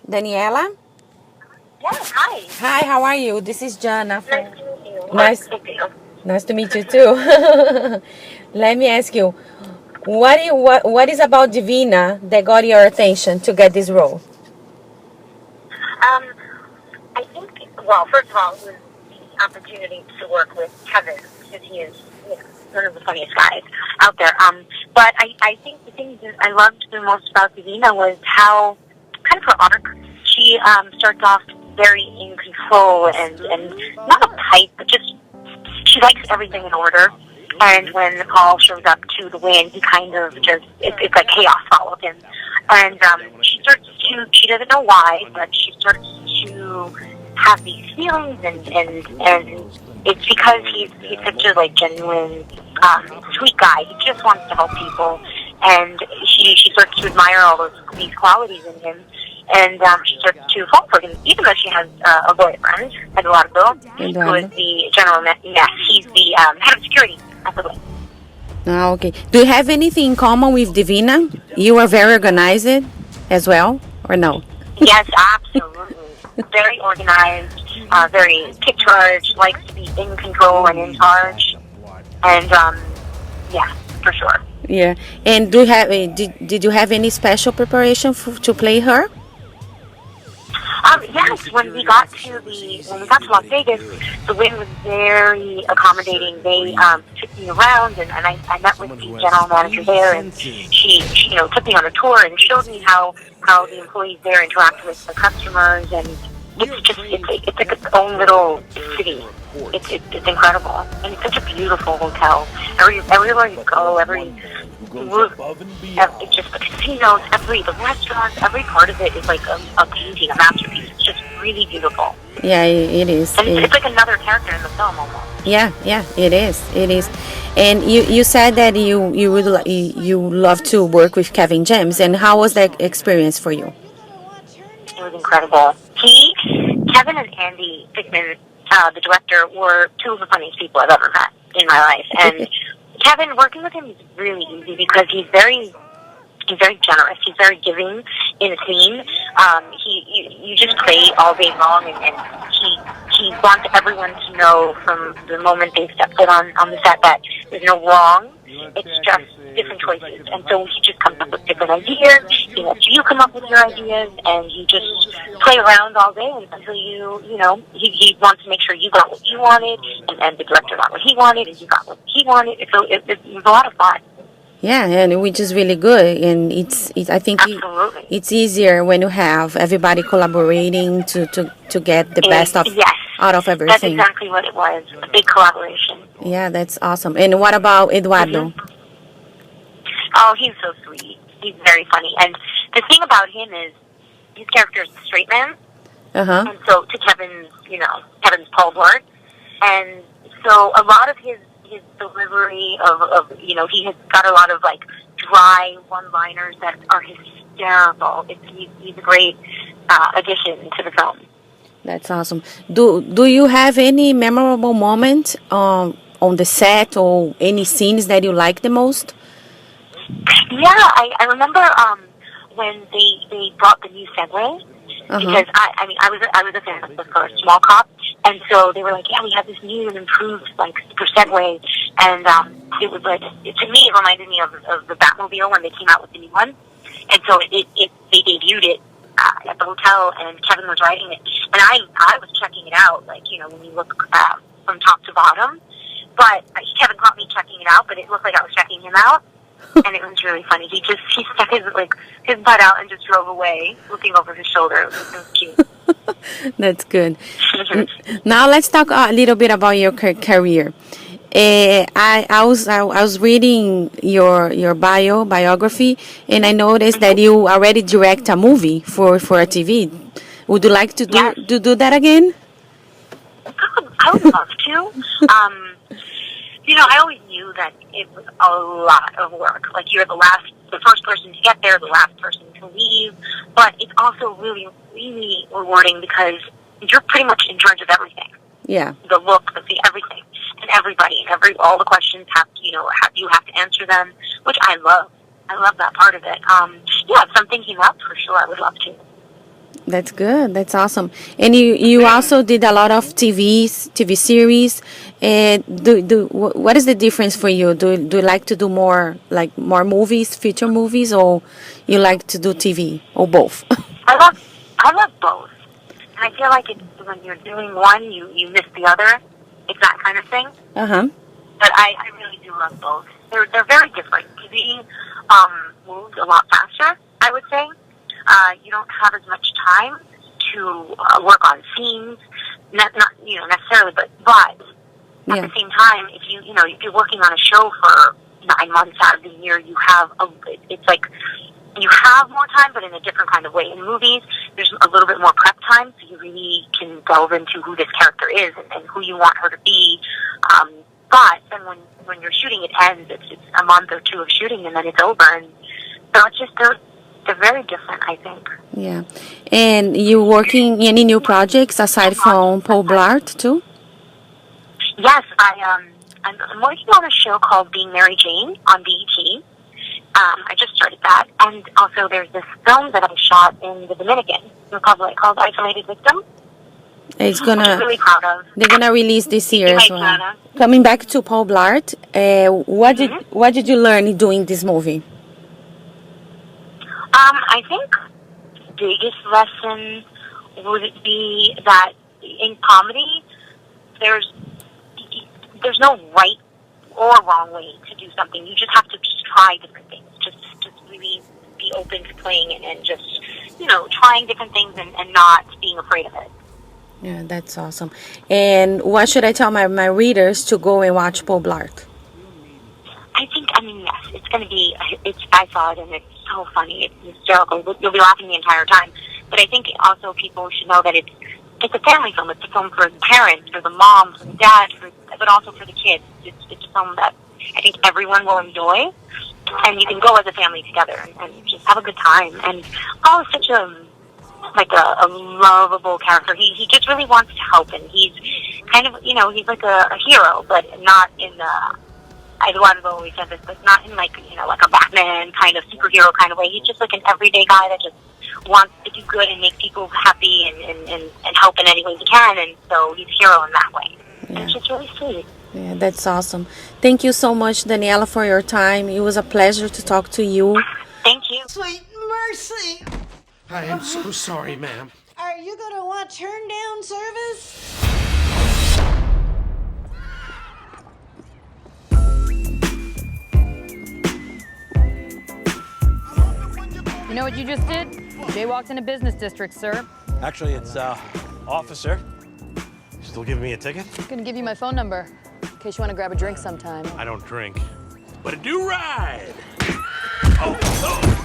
Daniela? Yes, hi. Hi, how are you? This is Jana. Nice to meet you. Nice, Thank you. nice to meet you too. Let me ask you, what is about Divina that got your attention to get this role? Um, I think, well, first of all, it was the opportunity to work with Kevin, because he is, one of the funniest guys out there. But I think the thing that I loved the most about Divina was how, kind of her arc, she starts off very in control and not uptight, but just, she likes everything in order. And when Paul shows up to the win, he kind of just, it's like chaos follows him. And she starts to, she doesn't know why, but she starts to have these feelings, and it's because he's such a like genuine, sweet guy. He just wants to help people, and she starts to admire all these qualities in him, and she starts to fall for him, even though she has a boyfriend, Eduardo, who is Eduardo. the yes, he's the head of security at the wing. Ah, okay. Do you have anything in common with Divina? You are very organized as well, or no? Yes, absolutely. Very organized, very take charge, likes to be in control and in charge. And, yeah, for sure. Yeah. And do you have did you have any special preparation to play her? Yes, when we got to Las Vegas, the Wynn was very accommodating. They took me around, and I met with the general manager there, and she took me on a tour and showed me how the employees there interact with the customers, and it's like its own little city. It's incredible, and it's such a beautiful hotel. Everywhere you go, just the casinos, the restaurants, every part of it is like a painting, a masterpiece. It's just really beautiful. Yeah, it is. And it's like another character in the film almost. Yeah, yeah, it is. It is. And you said that you love to work with Kevin James, and how was that experience for you? It was incredible. Kevin and Andy Pickman, the director, were two of the funniest people I've ever met in my life. And Kevin, working with him is really easy because he's very generous. He's very giving in a scene. You just play all day long, and he wants everyone to know from the moment they step foot on the set that there's no wrong. It's just different choices. And so he just comes up with different ideas. He lets you come up with your ideas, and you just play around all day until he wants to make sure you got what you wanted, and the director got what he wanted, and you got what he wanted. So it was a lot of fun. Yeah, and which is really good, and I think it's easier when you have everybody collaborating to get the best Yes, out of that's everything. exactly what it was. A big collaboration. Yeah, that's awesome. And what about Eduardo? Oh, he's so sweet. He's very funny. And the thing about him is his character is a straight man. Uh-huh. And so to Kevin's Paul Blart. And so a lot of his delivery of he has got a lot of like dry one-liners that are hysterical. He's a great addition to the film. That's awesome. Do you have any memorable moment on the set, or any scenes that you like the most? Yeah, I remember when they brought the new Segway, because I was a fan of the first Small Cop, and so they were like, yeah, we have this new and improved like super Segway, and it was like, to me it reminded me of the Batmobile when they came out with the new one, and so they debuted it at the hotel, and Kevin was riding it, and I was checking it out, like when you look from top to bottom, but Kevin caught me checking it out, but it looked like I was checking him out. And it was really funny. He stuck his butt out and just drove away, looking over his shoulder. It was cute. That's good. Now let's talk a little bit about your career. I was reading your biography, and I noticed that you already direct a movie for a TV. Would you like to do that again? I would love to. I always knew that it was a lot of work. Like, you're the first person to get there, the last person to leave. But it's also really, really rewarding because you're pretty much in charge of everything. Yeah. The look, everything, and everybody, and all the questions you have to answer them, which I love. I love that part of it. If something came up, for sure, I would love to. That's good. That's awesome. And you also did a lot of TV series. And what is the difference for you? Do you like to do more movies, feature movies, or you like to do TV, or both? I love both. And I feel like when you're doing one, you miss the other. It's that kind of thing. Uh-huh. But I really do love both. They're very different. TV moves a lot faster, I would say. You don't have as much time to work on scenes, not necessarily, but at the same time, if you're working on a show for 9 months out of the year, it's like you have more time, but in a different kind of way. In movies, there's a little bit more prep time, so you really can delve into who this character is and who you want her to be. But then when you're shooting, it ends. It's a month or two of shooting, and then it's over. And so it's just they're very different, I think. Yeah. And you working any new projects aside from Paul Blart too? Yes, I'm working on a show called Being Mary Jane on BET. I just started that, and also there's this film that I shot in the Dominican Republic called Isolated Victim. It's which I'm really proud of. They're gonna release this year as well. Coming back to Paul Blart, what did you learn doing this movie? I think the biggest lesson would be that in comedy, there's no right or wrong way to do something. You just have to try different things. Just really be open to playing and just, trying different things and not being afraid of it. Yeah, that's awesome. And what should I tell my readers to go and watch Paul Blart? Yes, it's going to be, I saw it and it's so funny. It's hysterical. You'll be laughing the entire time. But I think also people should know that it's a family film. It's a film for the parents, for the mom, for the dad, but also for the kids. It's a film that I think everyone will enjoy. And you can go as a family together and just have a good time. And Paul is such a lovable character. He just really wants to help, and he's kind of, he's like a hero, but not in the, I've always said this, but not in like a Batman kind of superhero kind of way. He's just like an everyday guy that just wants to do good and make people happy and help in any way he can, and so he's a hero in that way. Yeah. It's just really sweet. Yeah, that's awesome. Thank you so much, Daniella, for your time. It was a pleasure to talk to you. Thank you. Sweet mercy! I am so sorry, ma'am. Are you gonna want turn down service? You know what you just did? Jaywalked in a business district, sir. Actually, it's, officer. Still giving me a ticket? I'm gonna give you my phone number in case you want to grab a drink sometime. I don't drink, but I do ride. Oh, oh.